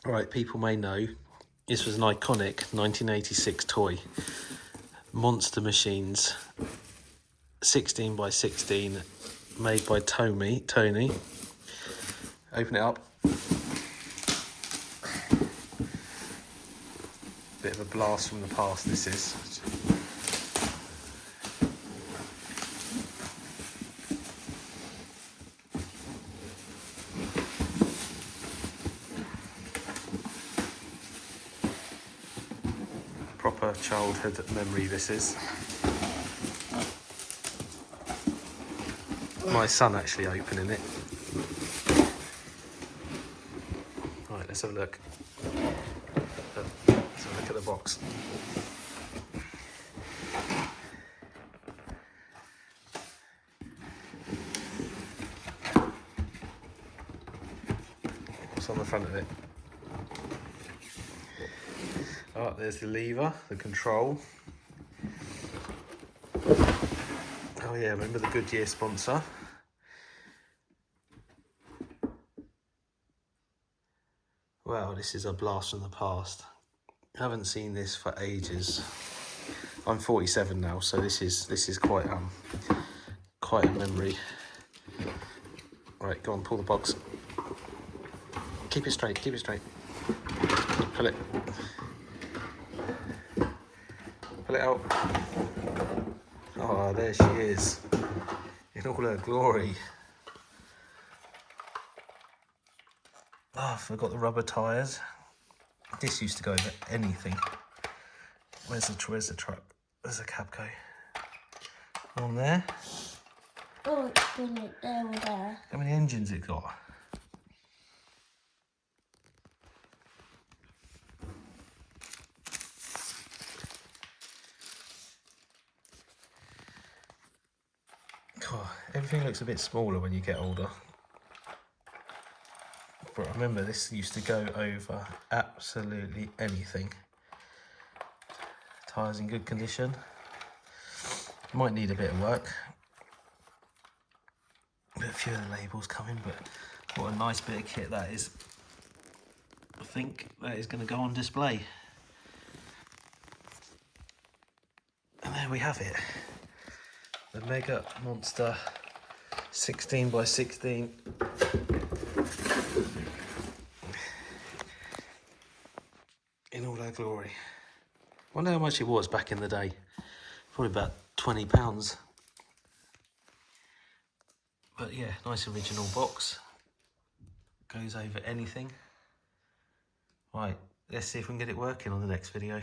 Right, people may know this was an iconic 1986 toy. Monster Machines, 16 by 16, made by Tony. Open it up. Bit of a blast from the past, this is. Proper childhood memory, this is. My son actually opening it. Right, let's have a look. Let's have a look at the box. What's on the front of it? Oh, there's the lever, the control. Oh yeah, remember the Goodyear sponsor? Wow, this is a blast from the past. I haven't seen this for ages. I'm 47 now, so this is quite a memory. Right, go on, pull the box. Keep it straight, keep it straight. Pull it. Pull it out. Oh, there she is, in all her glory. Oh, I forgot the rubber tyres. This used to go over anything. Where's the truck? Where's the cab go? On there. Oh, it's brilliant. There we go. How many engines it got? God, everything looks a bit smaller when you get older. But remember, this used to go over absolutely anything. Tyres in good condition. Might need a bit of work. A few of the labels coming, but what a nice bit of kit that is. I think that is going to go on display. And there we have it. The Mega Monster 16 by 16. In all our glory. I wonder how much it was back in the day. Probably about £20. But yeah, nice original box. Goes over anything. Right, let's see if we can get it working on the next video.